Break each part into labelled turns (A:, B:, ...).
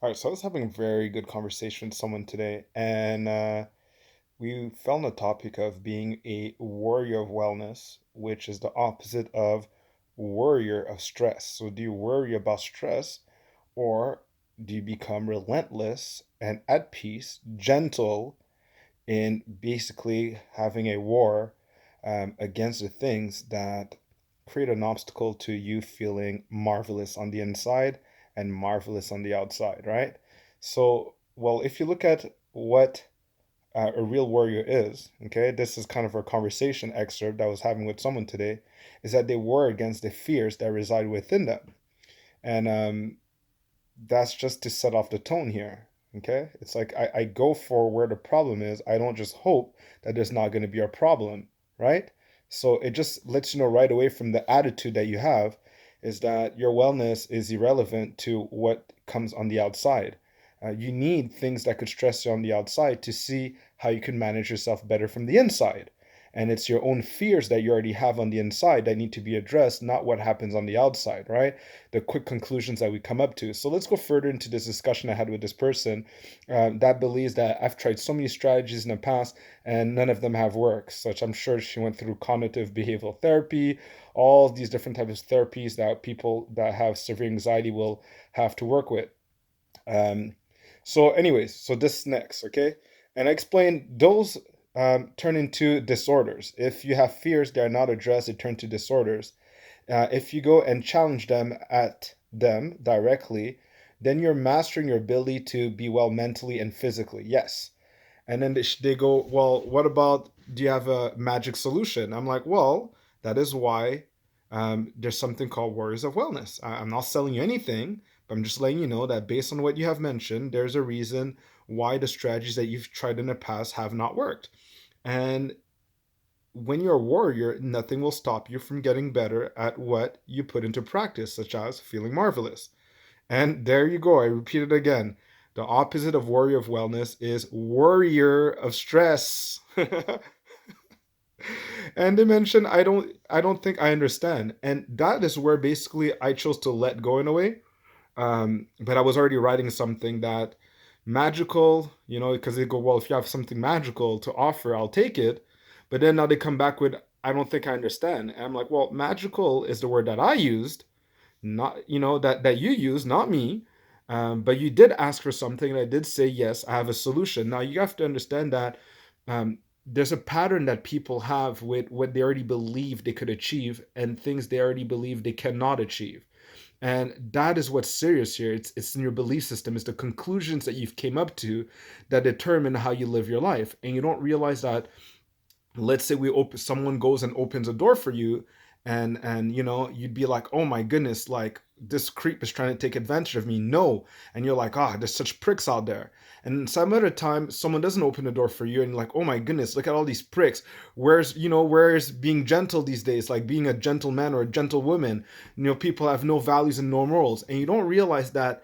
A: All right, so I was having a very good conversation with someone today, and we fell on the topic of being a warrior of wellness, which is the opposite of worrier of stress. So, do you worry about stress, or do you become relentless and at peace, gentle in basically having a war against the things that create an obstacle to you feeling marvelous on the inside and marvelous on the outside, right? So, well, if you look at what a real warrior is, okay, this is kind of a conversation excerpt that I was having with someone today, is that they war against the fears that reside within them. And that's just to set off the tone here. Okay. It's like I go for where the problem is. I don't just hope that there's not going to be a problem, right? So it just lets you know right away from the attitude that you have is that your wellness is irrelevant to what comes on the outside. You need things that could stress you on the outside to see how you can manage yourself better from the inside. And it's your own fears that you already have on the inside that need to be addressed, not what happens on the outside, right? The quick conclusions that we come up to. So let's go further into this discussion I had with this person that believes that I've tried so many strategies in the past and none of them have worked. Such I'm sure she went through cognitive behavioral therapy, all these different types of therapies that people that have severe anxiety will have to work with. Um, so this next, okay? And I explained those turn into disorders. If you have fears that are not addressed, they turn to disorders. If you go and challenge them at them directly, then you're mastering your ability to be well mentally and physically. Yes. And then they go, well, what about, do you have a magic solution? I'm like, well, that is why there's something called Warriors of Wellness. I'm not selling you anything, but I'm just letting you know that based on what you have mentioned, there's a reason why the strategies that you've tried in the past have not worked. And when you're a warrior, nothing will stop you from getting better at what you put into practice, such as feeling marvelous. And there you go. I repeat it again. The opposite of warrior of wellness is worrier of stress. And they mentioned I don't think I understand. And that is where basically I chose to let go in a way. But I was already writing something that magical, because they go, well, if you have something magical to offer, I'll take it. But then now they come back with, I don't think I understand. And I'm like, well, magical is the word that I used, not, that you used, not me. But you did ask for something, and I did say, yes, I have a solution. Now you have to understand that there's a pattern that people have with what they already believe they could achieve and things they already believe they cannot achieve. And that is what's serious here. It's in your belief system. It's the conclusions that you've came up to that determine how you live your life. And you don't realize that, let's say someone goes and opens a door for you, and you'd be like, oh my goodness, like this creep is trying to take advantage of me. No. And you're like, ah, there's such pricks out there. And some other time someone doesn't open the door for you, and you're like, oh my goodness, look at all these pricks. Where's being gentle these days, like being a gentleman or a gentlewoman? People have no values and no morals. And you don't realize that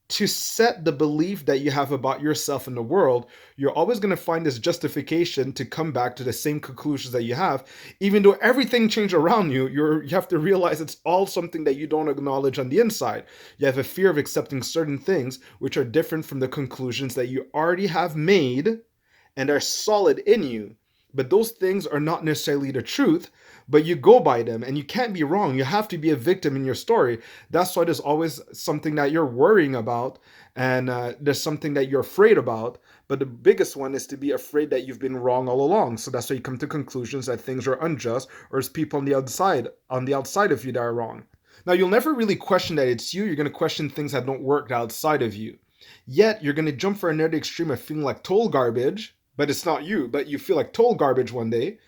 A: to set the belief that you have about yourself in the world, you're always going to find this justification to come back to the same conclusions that you have, even though everything changed around you. You have to realize it's all something that you don't acknowledge on the inside. You have a fear of accepting certain things which are different from the conclusions that you already have made and are solid in you. But those things are not necessarily the truth, but you go by them and you can't be wrong. You have to be a victim in your story. That's why there's always something that you're worrying about, and there's something that you're afraid about. But the biggest one is to be afraid that you've been wrong all along. So that's why you come to conclusions that things are unjust, or it's people on the outside of you that are wrong. Now, you'll never really question that it's you. You're going to question things that don't work outside of you. Yet, you're going to jump for another extreme of feeling like total garbage, but it's not you, but you feel like total garbage one day.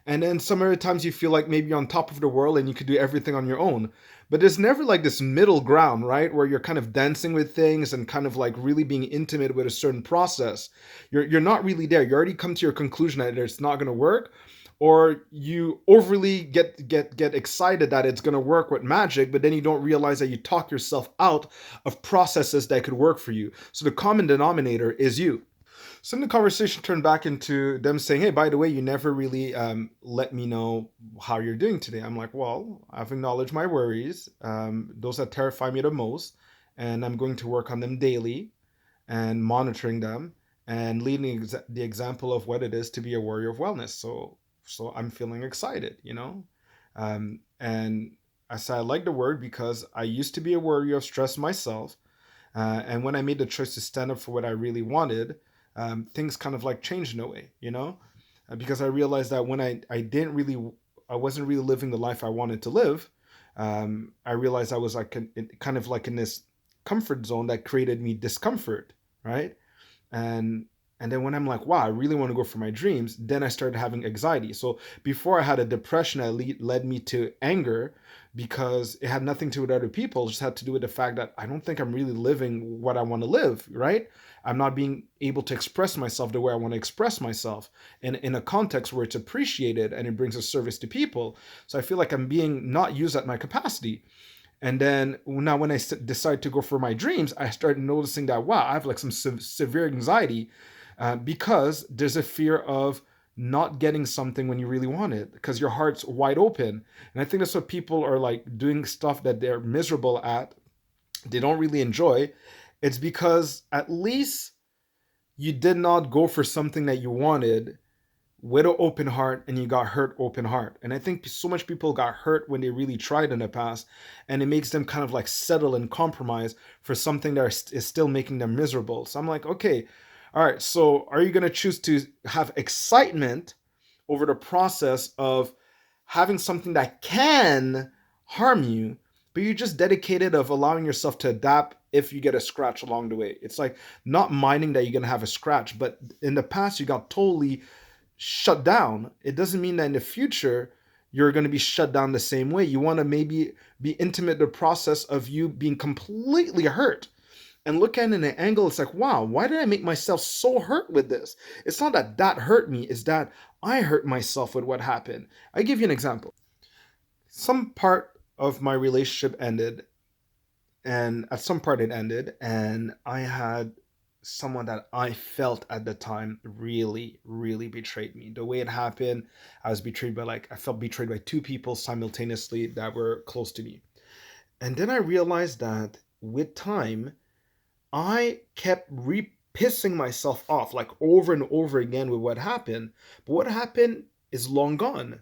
A: And then some other times you feel like maybe you're on top of the world and you could do everything on your own. But there's never like this middle ground, right? Where you're kind of dancing with things and kind of like really being intimate with a certain process. You're not really there. You already come to your conclusion that it's not going to work, or you overly get excited that it's going to work with magic, but then you don't realize that you talk yourself out of processes that could work for you. So the common denominator is you. So then the conversation turned back into them saying, hey, by the way, you never really let me know how you're doing today. I'm like, well, I've acknowledged my worries, those that terrify me the most. and I'm going to work on them daily and monitoring them and leading the example of what it is to be a warrior of wellness. So I'm feeling excited, and I said I like the word because I used to be a warrior of stress myself, and when I made the choice to stand up for what I really wanted, things kind of like changed in a way, because I realized that when I wasn't really living the life I wanted to live. I realized I was like kind of like in this comfort zone that created me discomfort, right? and and then when I'm like, wow, I really want to go for my dreams, then I started having anxiety. So before I had a depression that led me to anger, because it had nothing to do with other people, it just had to do with the fact that I don't think I'm really living what I want to live, right? I'm not being able to express myself the way I want to express myself in a context where it's appreciated and it brings a service to people. So I feel like I'm being not used at my capacity. And then now, when I decide to go for my dreams, I started noticing that, wow, I have like some severe anxiety, because there's a fear of not getting something when you really want it because your heart's wide open. And I think that's what people are like doing stuff that they're miserable at, they don't really enjoy. It's because at least you did not go for something that you wanted with an open heart and you got hurt open heart. And I think so much people got hurt when they really tried in the past, and it makes them kind of like settle and compromise for something that is still making them miserable. So I'm like, okay, all right, so are you going to choose to have excitement over the process of having something that can harm you, but you're just dedicated of allowing yourself to adapt if you get a scratch along the way? It's like not minding that you're going to have a scratch, but in the past you got totally shut down. It doesn't mean that in the future you're going to be shut down the same way. You want to maybe be intimate in the process of you being completely hurt and look at it in an angle. It's like, wow, why did I make myself so hurt with this? It's not that that hurt me, it's that I hurt myself with what happened. I give you an example. Some part of my relationship ended, and at some part it ended, and I had someone that I felt at the time really, really betrayed me. The way it happened, I was betrayed by I felt betrayed by two people simultaneously that were close to me. And then I realized that with time, I kept pissing myself off like over and over again with what happened. But what happened is long gone.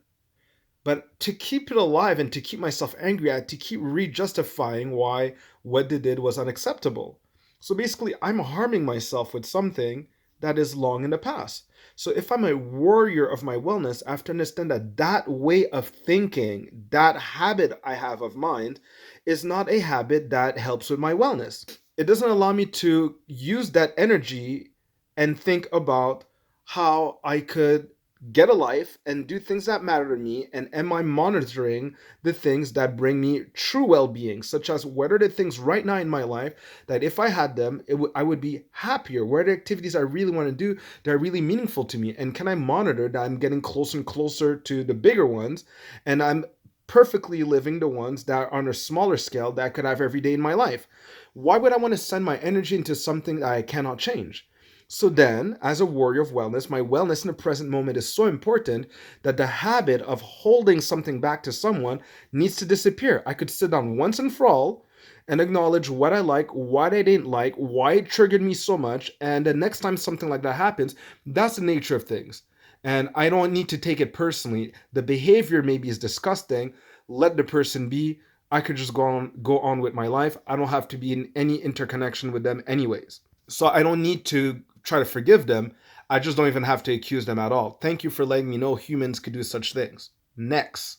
A: But to keep it alive and to keep myself angry, I had to keep re-justifying why what they did was unacceptable. So basically, I'm harming myself with something that is long in the past. So if I'm a warrior of my wellness, I have to understand that that way of thinking, that habit I have of mind, is not a habit that helps with my wellness. It doesn't allow me to use that energy and think about how I could get a life and do things that matter to me, and am I monitoring the things that bring me true well-being, such as what are the things right now in my life that if I had them, I would be happier? What are the activities I really want to do that are really meaningful to me, and can I monitor that I'm getting closer and closer to the bigger ones, and I'm perfectly living the ones that are on a smaller scale that I could have every day in my life? Why would I want to send my energy into something that I cannot change? So then, as a warrior of wellness, my wellness in the present moment is so important that the habit of holding something back to someone needs to disappear. I could sit down once and for all and acknowledge what I like, what I didn't like, why it triggered me so much, and the next time something like that happens, that's the nature of things. And I don't need to take it personally. The behavior maybe is disgusting. Let the person be. I could just go on with my life. I don't have to be in any interconnection with them anyways. So I don't need to try to forgive them. I just don't even have to accuse them at all. Thank you for letting me know humans could do such things. Next.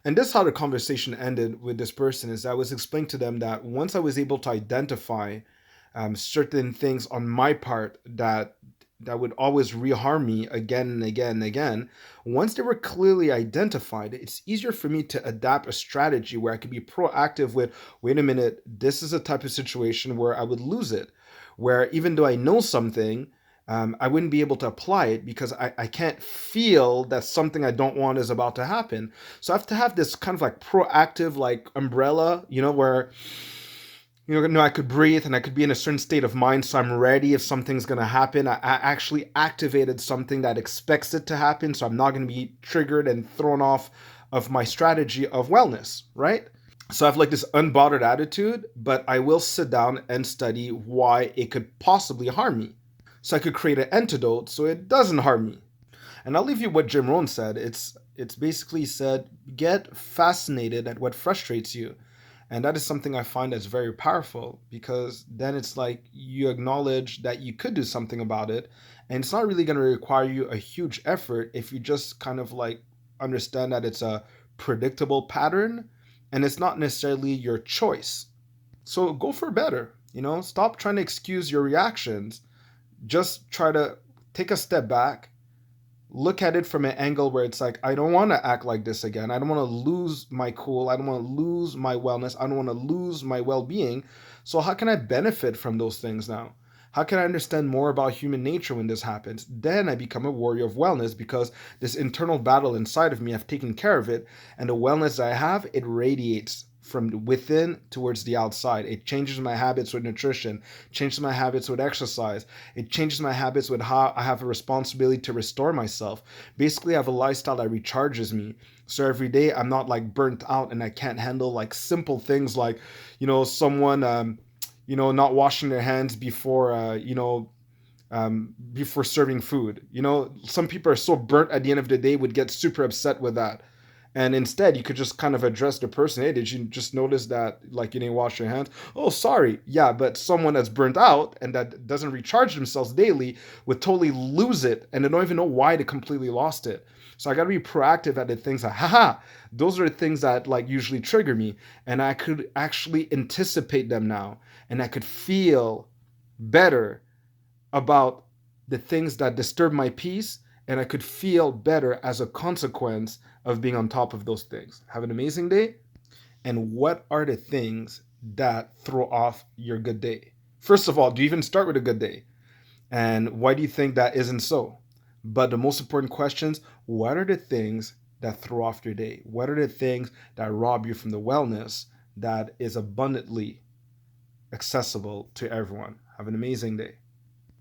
A: And this is how the conversation ended with this person. Is I was explaining to them that once I was able to identify certain things on my part that would always reharm me again and again and again, once they were clearly identified, it's easier for me to adapt a strategy where I could be proactive with, wait a minute, this is a type of situation where I would lose it, where even though I know something, I wouldn't be able to apply it because I can't feel that something I don't want is about to happen. So I have to have this kind of like proactive, like umbrella, where I could breathe and I could be in a certain state of mind, so I'm ready if something's going to happen. I actually activated something that expects it to happen, so I'm not going to be triggered and thrown off of my strategy of wellness, right? So I have like this unbothered attitude, but I will sit down and study why it could possibly harm me. So I could create an antidote so it doesn't harm me. And I'll leave you what Jim Rohn said. It's basically said, get fascinated at what frustrates you. And that is something I find that's very powerful, because then it's like you acknowledge that you could do something about it, and it's not really going to require you a huge effort if you just kind of like understand that it's a predictable pattern and it's not necessarily your choice. So go for better, stop trying to excuse your reactions. Just try to take a step back, look at it from an angle where it's like, I don't want to act like this again. I don't want to lose my cool. I don't want to lose my wellness. I don't want to lose my well-being. So how can I benefit from those things now? How can I understand more about human nature when this happens? Then I become a warrior of wellness, because this internal battle inside of me, I've taken care of it, and the wellness that I have, it radiates from within towards the outside. It changes my habits with nutrition, changes my habits with exercise. It changes my habits with how I have a responsibility to restore myself. Basically, I have a lifestyle that recharges me. So every day I'm not like burnt out and I can't handle like simple things like, someone, not washing their hands before, before serving food. Some people are so burnt at the end of the day would get super upset with that. And instead, you could just kind of address the person. Hey, did you just notice that like you didn't wash your hands? Oh, sorry. Yeah, but someone that's burnt out and that doesn't recharge themselves daily would totally lose it, and they don't even know why they completely lost it. So I got to be proactive at the things that, haha, those are the things that like usually trigger me, and I could actually anticipate them now, and I could feel better about the things that disturb my peace, and I could feel better as a consequence of being on top of those things. Have an amazing day. And what are the things that throw off your good day? First of all, do you even start with a good day? And why do you think that isn't so? But the most important questions, what are the things that throw off your day? What are the things that rob you from the wellness that is abundantly accessible to everyone? Have an amazing day.